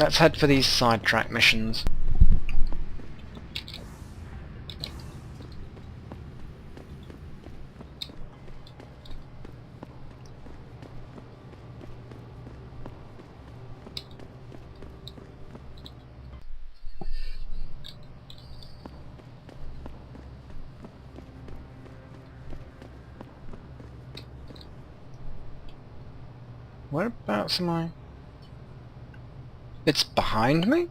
Let's head for these sidetrack missions. Whereabouts am I? It's behind me?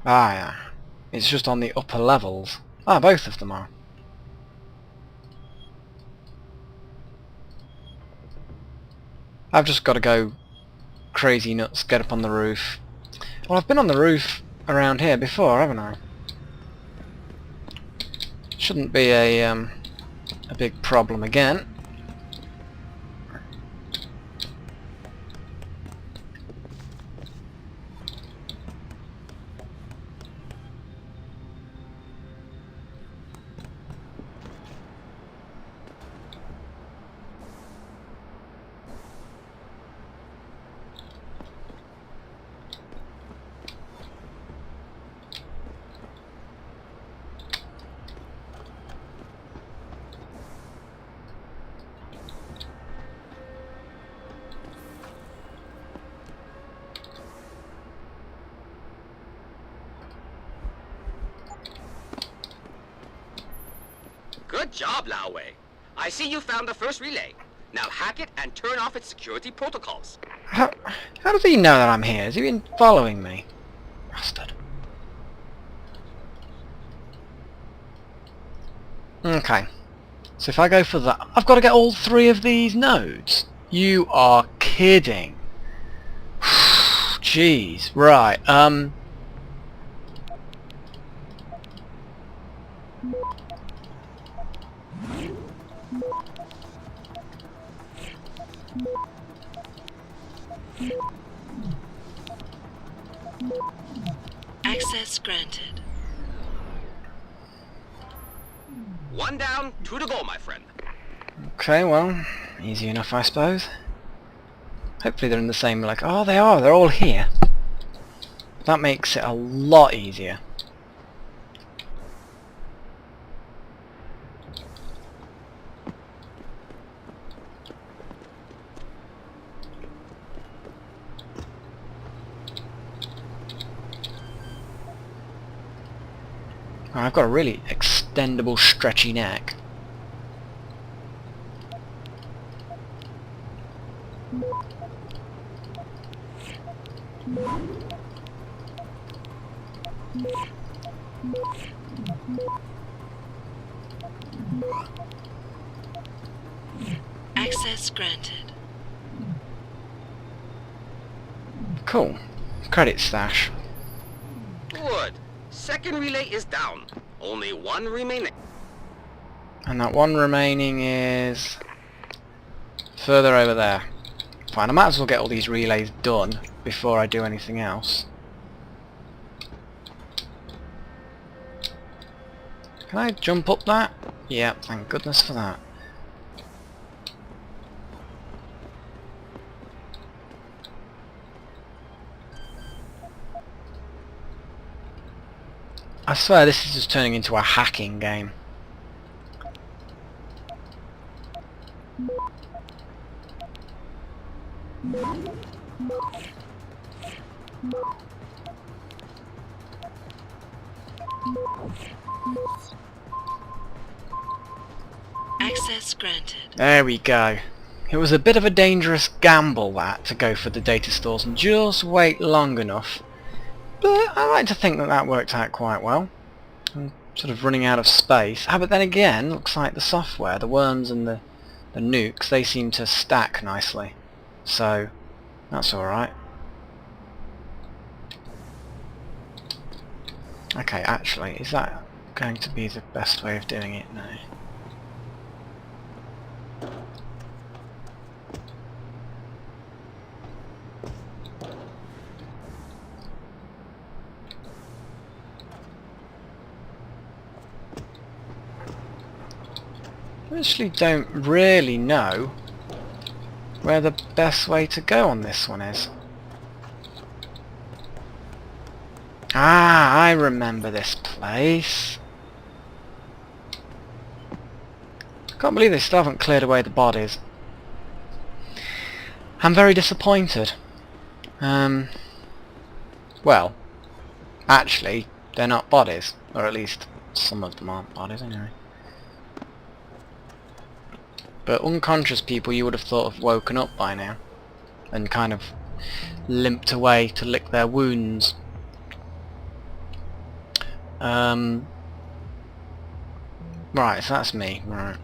Ah, yeah. It's just on the upper levels. Ah, both of them are. I've just got to go crazy nuts, get up on the roof. Well, I've been on the roof around here before, haven't I? Shouldn't be a big problem again. Good job, Laowei. I see you found the first relay. Now hack it and turn off its security protocols. How does he know that I'm here? Has he been following me? Bastard. Okay. So if I go for that, I've got to get all 3 of these nodes? You are kidding. Jeez. Right, Access granted. 1 down, 2 to go, my friend. okay, well, easy enough, I suppose. Hopefully they're in the same, like, oh, they are, they're all here. That makes it a lot easier. Oh, I've got a really extendable, stretchy neck. Access granted. Cool. Credit stash. Good. Second relay is down. Only 1 remaining. And that one remaining is further over there. Fine, I might as well get all these relays done before I do anything else. Can I jump up that? Yeah, thank goodness for that. I swear this is just turning into a hacking game. Access granted. There we go. It was a bit of a dangerous gamble that, to go for the data stores and just wait long enough. But I like to think that that worked out quite well. I'm sort of running out of space. Ah, but then again, looks like the software, the worms and the nukes, they seem to stack nicely. So, that's alright. Okay, actually, is that going to be the best way of doing it now? I actually don't really know where the best way to go on this one is. Ah, I remember this place. Can't believe they still haven't cleared away the bodies. I'm very disappointed. Well, actually, they're not bodies, or at least some of them aren't bodies anyway. But unconscious people you would have thought have woken up by now and kind of limped away to lick their wounds. Right, so that's me. Right.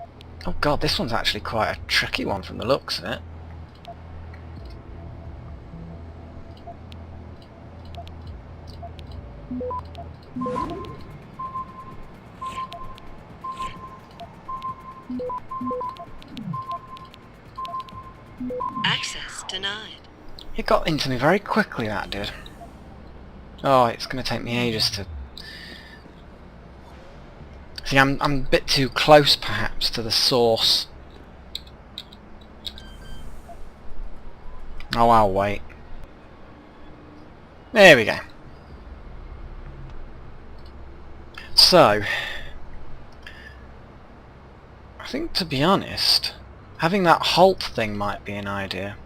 Oh god, this one's actually quite a tricky one from the looks of it. Access denied. It got into me very quickly, that did. Oh, it's going to take me ages to... See, I'm a bit too close, perhaps, to the source. Oh, I'll wait. There we go. So, I think, to be honest, having that halt thing might be an idea.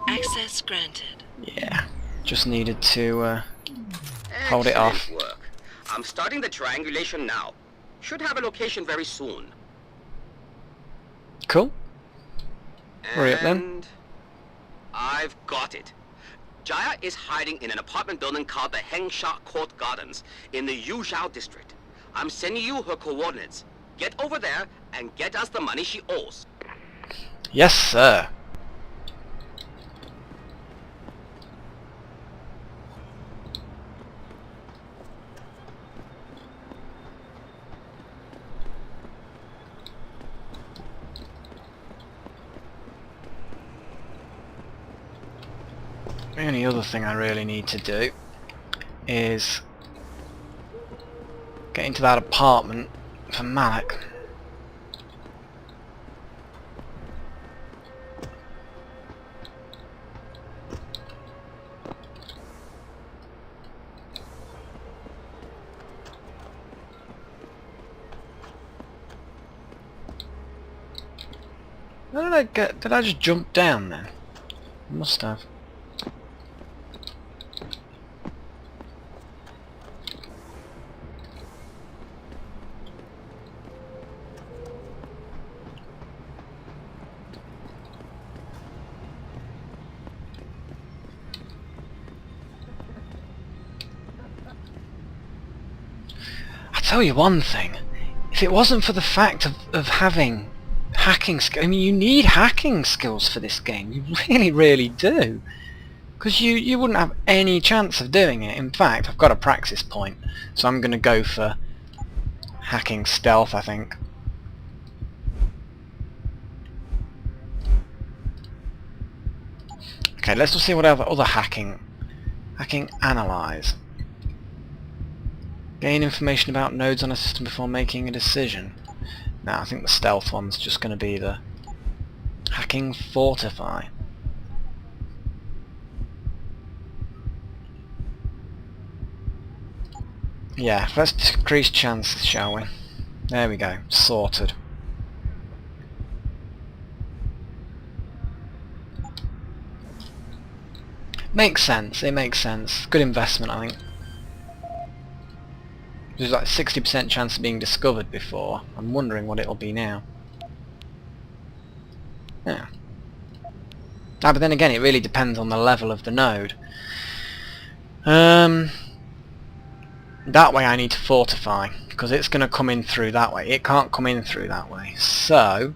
Access granted. Yeah, just needed to hold it off. Excellent work. I'm starting the triangulation now. Should have a location very soon. Cool. Hurry up then. And I've got it. Jaya is hiding in an apartment building called the Hengsha Court Gardens in the Yuzhou district. I'm sending you her coordinates. Get over there and get us the money she owes. Yes, sir. The only other thing I really need to do is get into that apartment for Malik. How did I get... Did I just jump down then? I must have. I tell you one thing, if it wasn't for the fact of having hacking skills, I mean, you need hacking skills for this game, you really, really do. Because you wouldn't have any chance of doing it. In fact, I've got a praxis point, so I'm going to go for hacking stealth, I think. Okay, let's just see what other hacking analyze. Gain information about nodes on a system before making a decision. Now, I think the stealth one's just going to be the hacking fortify. Yeah, let's decrease chances, shall we? There we go, sorted. Makes sense, it makes sense. Good investment, I think. There's like 60% chance of being discovered before. I'm wondering what it'll be now. Yeah. Ah, but then again, it really depends on the level of the node. That way I need to fortify, because it's going to come in through that way. It can't come in through that way. So...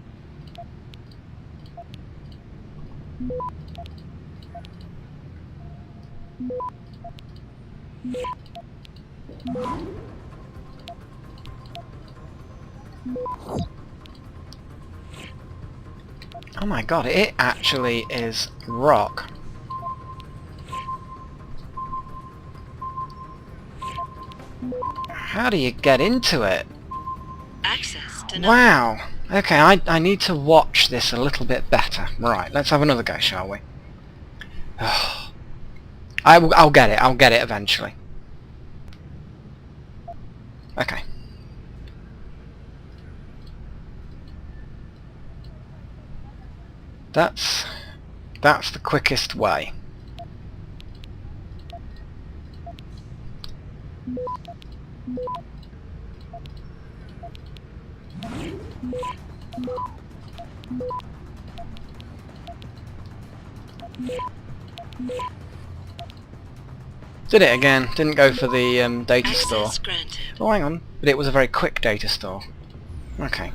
Oh my god, it actually is rock. How do you get into it? Access denied. Wow. Okay, I need to watch this a little bit better. Right, let's have another go, shall we? I'll get it. I'll get it eventually. Okay. That's the quickest way. Did it again. Didn't go for the data store. Access granted. Oh, hang on. But it was a very quick data store. Okay.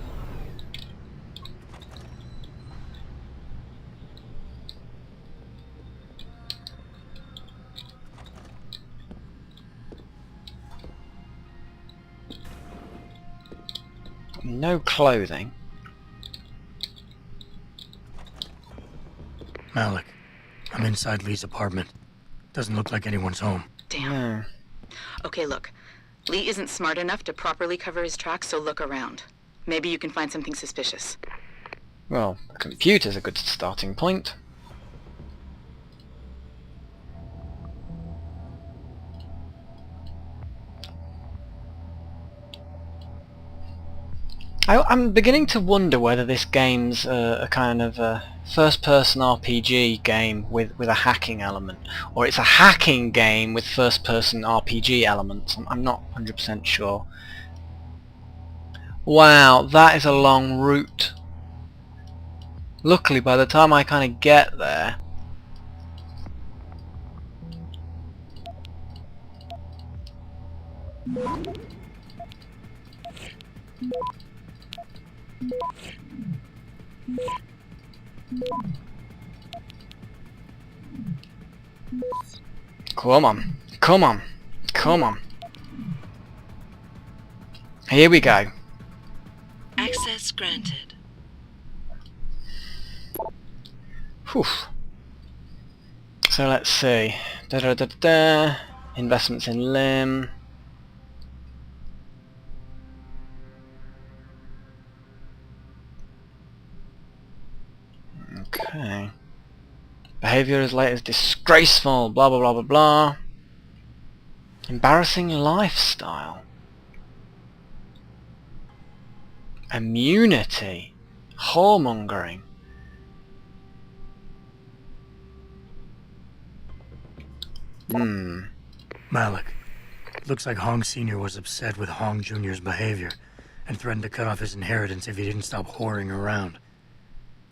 No clothing. Malik, I'm inside Lee's apartment. Doesn't look like anyone's home. Damn. No. Okay, look. Lee isn't smart enough to properly cover his tracks, so look around. Maybe you can find something suspicious. Well, a computer's a good starting point. I'm beginning to wonder whether this game's a kind of a first-person RPG game with a hacking element, or it's a hacking game with first-person RPG elements. I'm not 100% sure. Wow, that is a long route. Luckily, by the time I kind of get there... Come on, come on, come on. Here we go. Access granted. Whew. So let's see. Da da da da. Investments in limb. Okay. Behavior as late as disgraceful. Blah blah blah blah blah. Embarrassing lifestyle. Immunity. Whoremongering. Malik, looks like Hong Sr. was upset with Hong Jr.'s behavior and threatened to cut off his inheritance if he didn't stop whoring around.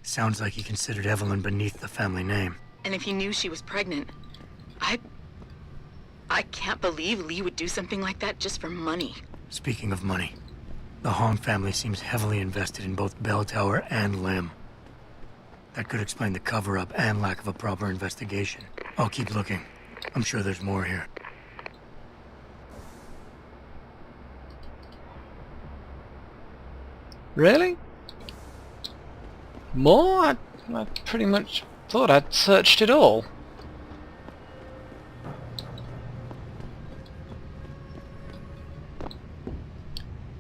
Sounds like he considered Evelyn beneath the family name. And if he knew she was pregnant, I can't believe Lee would do something like that just for money. Speaking of money, the Hong family seems heavily invested in both Bell Tower and Lim. That could explain the cover-up and lack of a proper investigation. I'll keep looking. I'm sure there's more here. Really? More? I pretty much thought I'd searched it all.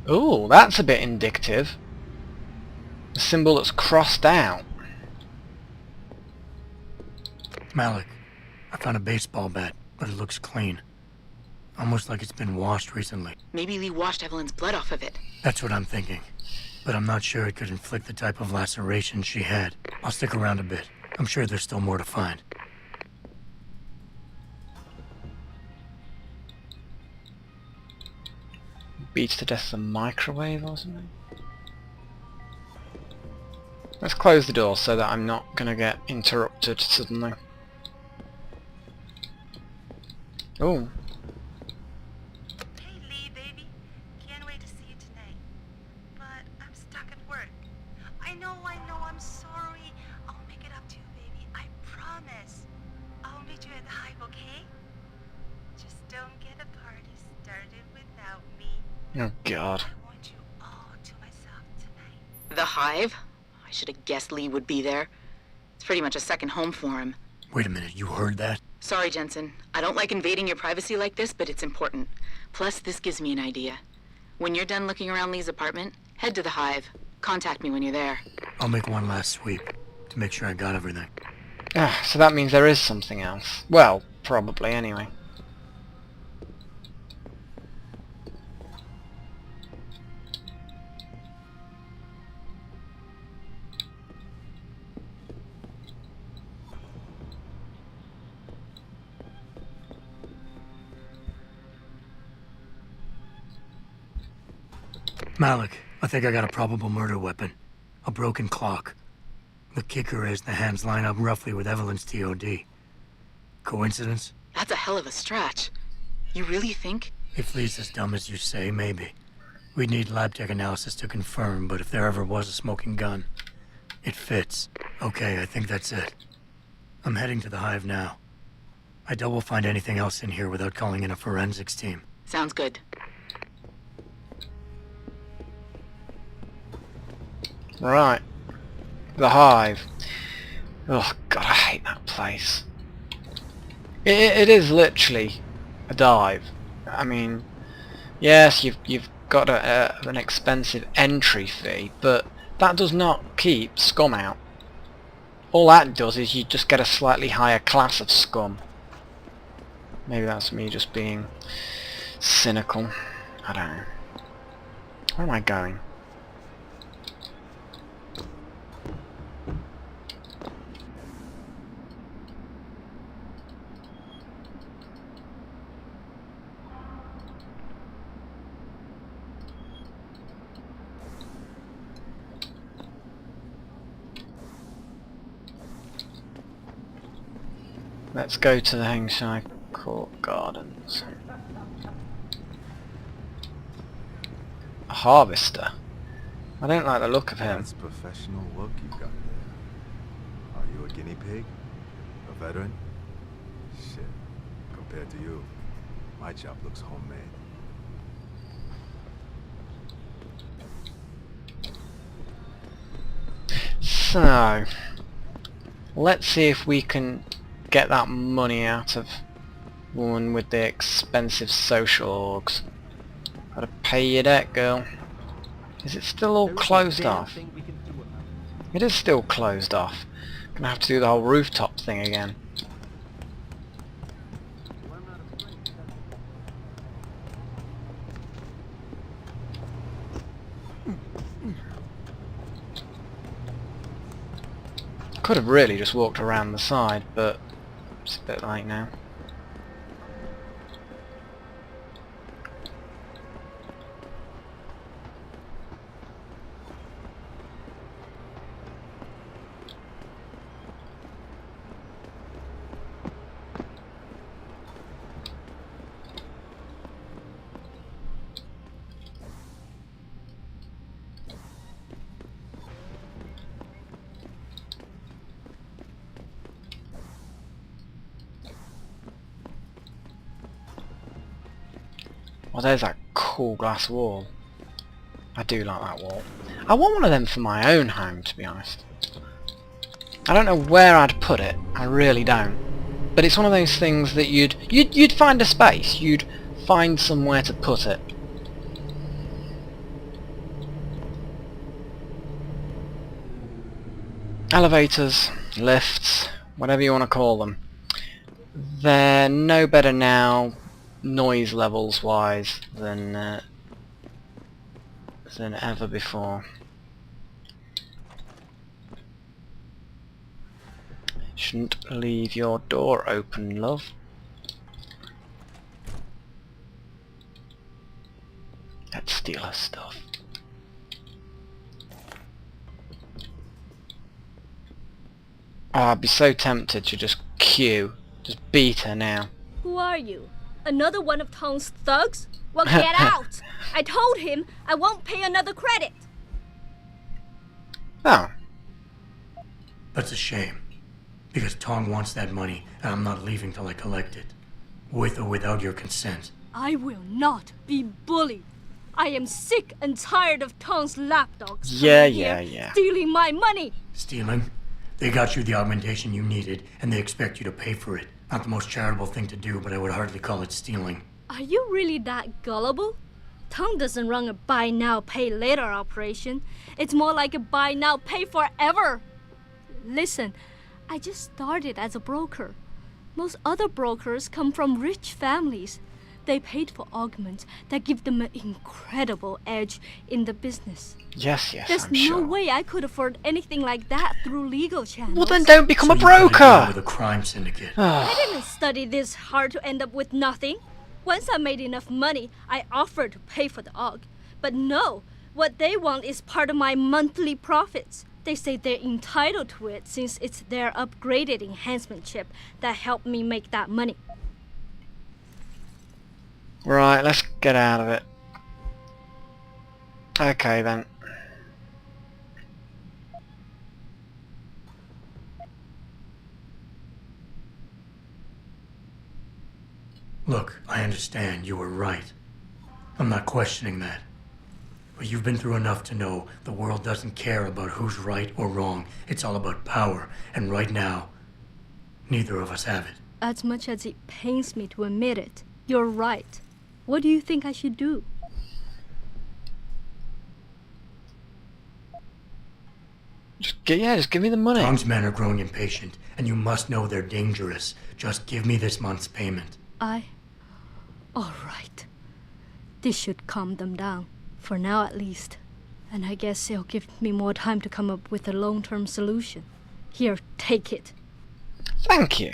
Ooh, that's a bit indicative. The symbol that's crossed out. Malik, I found a baseball bat, but it looks clean. Almost like it's been washed recently. Maybe Lee washed Evelyn's blood off of it. That's what I'm thinking. But I'm not sure it could inflict the type of laceration she had. I'll stick around a bit. I'm sure there's still more to find. Beats to death with a microwave or something. Let's close the door so that I'm not gonna get interrupted suddenly. Oh. Hey Lee, baby. Can't wait to see you tonight. But I'm stuck at work. I know, I'm sorry. I'll make it up to you, baby. I promise. I'll meet you at the Hive, okay? Just don't get a party started without me. Oh god. I want you all to myself tonight. The Hive? I should have guessed Lee would be there. It's pretty much a second home for him. Wait a minute, you heard that? Sorry, Jensen. I don't like invading your privacy like this, but it's important. Plus, this gives me an idea. When you're done looking around Lee's apartment, head to the Hive. Contact me when you're there. I'll make one last sweep to make sure I got everything. Ah, so that means there is something else. Well, probably anyway. Malik, I think I got a probable murder weapon. A broken clock. The kicker is the hands line up roughly with Evelyn's TOD. Coincidence? That's a hell of a stretch. You really think? If Lee's as dumb as you say, maybe. We'd need lab tech analysis to confirm, but if there ever was a smoking gun, it fits. Okay, I think that's it. I'm heading to the Hive now. I doubt we'll find anything else in here without calling in a forensics team. Sounds good. Right. The Hive. Oh god, I hate that place. It is literally a dive. I mean, yes, you've got an expensive entry fee, but that does not keep scum out. All that does is you just get a slightly higher class of scum. Maybe that's me just being cynical. I don't know. Where am I going? Let's go to the Hangsha Court Gardens. A harvester? I don't like the look of him. That's professional work you got there. Are you a guinea pig? A veteran? Shit. Compared to you, my job looks homemade. So, let's see if we can get that money out of woman with the expensive social orgs. Gotta pay your debt, girl. Is it still all closed off? It is still closed off. Gonna have to do the whole rooftop thing again. Could have really just walked around the side, but it's a bit late now. Well, there's that cool glass wall. I do like that wall. I want one of them for my own home, to be honest. I don't know where I'd put it. I really don't. But it's one of those things that you'd find a space. You'd find somewhere to put it. Elevators, lifts, whatever you want to call them. They're no better now, noise levels wise, than ever before. Shouldn't leave your door open, love. Let's steal her stuff. Oh, I'd be so tempted to just beat her now. Who are you? Another one of Tong's thugs? Well, get out! I told him I won't pay another credit. Oh. That's a shame. Because Tong wants that money, and I'm not leaving till I collect it. With or without your consent. I will not be bullied. I am sick and tired of Tong's lapdogs Yeah. stealing my money. Stealing? They got you the augmentation you needed, and they expect you to pay for it. Not the most charitable thing to do, but I would hardly call it stealing. Are you really that gullible? Tom doesn't run a buy now, pay later operation. It's more like a buy now, pay forever. Listen, I just started as a broker. Most other brokers come from rich families. They paid for augments that give them an incredible edge in the business. Yes, There's I'm no sure. way I could afford anything like that through legal channels. Well, then don't become So a you got a deal broker! with a crime syndicate. I didn't study this hard to end up with nothing. Once I made enough money, I offered to pay for the aug. But no, what they want is part of my monthly profits. They say they're entitled to it since it's their upgraded enhancement chip that helped me make that money. Right, let's get out of it. Okay then. Look, I understand you were right. I'm not questioning that. But you've been through enough to know the world doesn't care about who's right or wrong. It's all about power. And right now, neither of us have it. As much as it pains me to admit it, you're right. What do you think I should do? Just give me the money. Tom's men are growing impatient, and you must know they're dangerous. Just give me this month's payment. All right. This should calm them down. For now, at least. And I guess it'll give me more time to come up with a long-term solution. Here, take it. Thank you.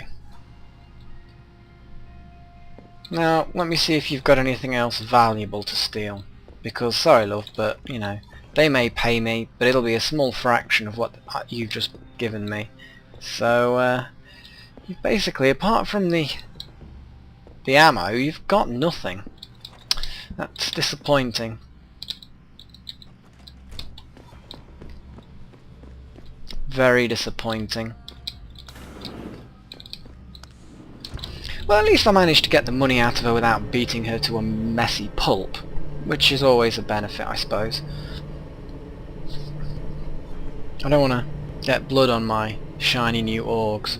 Now, let me see if you've got anything else valuable to steal. Because, sorry love, but, you know, they may pay me, but it'll be a small fraction of what you've just given me. So, you've basically, apart from the ammo, you've got nothing. That's disappointing. Very disappointing. Well, at least I managed to get the money out of her without beating her to a messy pulp, which is always a benefit, I suppose. I don't want to get blood on my shiny new orgs.